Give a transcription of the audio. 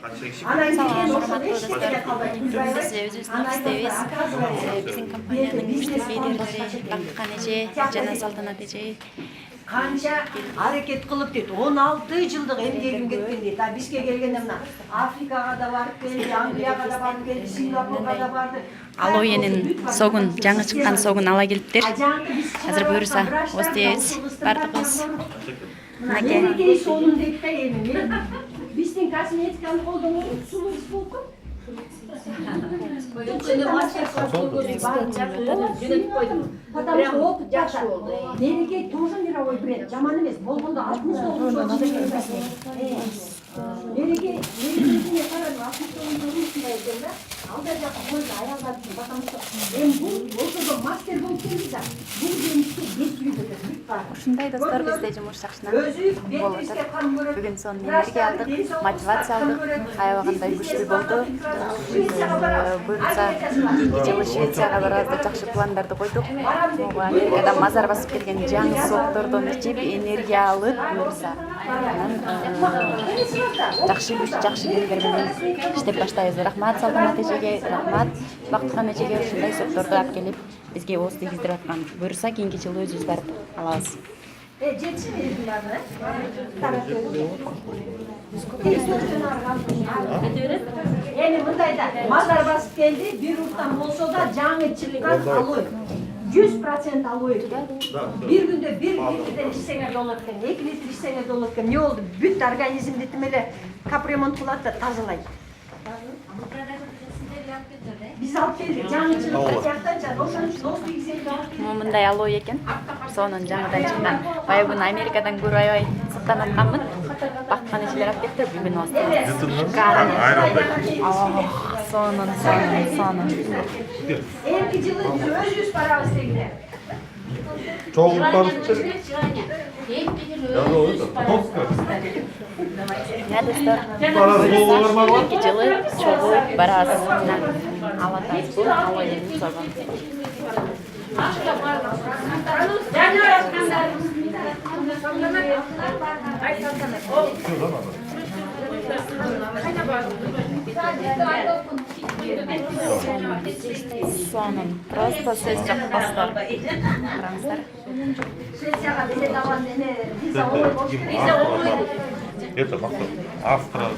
Салам, урматтуу достор. Биз өзүбүздүн иштебиз. Биздин компаниянын күчтүү лидерлери Бактыкан эже жана Салтанат эже Kança hareket kılıp dedi. 16 yıllık emgegim ketken dedi. Bizge gelgende mına Afrika'ga da barıp geldi, Angliya'ga da barıp geldi, Singapur'a da bardı. Алоенин согун, жаңы чыккан согун ала келиптир. Азыр буюрса остебиз бардыгыбыз. Мынакей. Мерекеyi sonun deyip de yemin. Bizdin kosmetikalı olduğunu sunumuz bulduk. Потому что опыт жақсы болды. Мереке тоже мировой бренд. Жаман емес. Болгондо 69 мерекесіне қарадым. 69 екен да. Алда жаққа қойды аялдар үшін. Потому что бұл ортодо мастер болып келді да. Бұл жемісті жеткізіп өтеді. Ушундай достор бизде жумуш жакшына Өзү болуп атат. Бүгүн сонун энергия алдык, мотивация алдык. Аябагандай күчтүү болду. Буюрса кийинки жылы Швецияга барабыз деп жакшы пландарды койдук. Америкадан мазар басып келген жаңы соктордон ичип энергия алып буюрса жакшы күч, жакшы кийимдер менен иштеп баштайбыз. Рахмат Салтанат эжеге, рахмат Бактыкан эжеге ушундай сокторду алып келип бизге ооз тийгиздирип аткан. Буюрса кийинки жылы өзүбүз барып алабыз. Жетsin elimlerine. Yani mındayda mazar basıp geldi, bir urttan olsa da canı çıkkan alıyor. 100% alıyor. Bir günde bir litreden içsene dolarken, 2 litre içsene dolarken ne oldu? Bütün organizm detimeli kapremont kılat da tazalayın. Biz alıp geldik, canı çıkkan yaktan can. Oşan için dostu güzel alıp geldik. Мындай алоо экен. Сонун жаңыдан чыккан. Баягы күнү Америкадан көрүп аябай сыктанып атканмын. Бактыкан эжелер алып келиптир бүгүн остебиз. Сонун. Elki yılı öz yüz para istediler. Çok barışçı. Я достор. Кийинки жылы чогуу барабыз. Алатабыз бул алоенин согун. Сонун. Просто сөз жок достор. Караңыздар. Швецияға биze даван vize olmuyor. Это Австрия.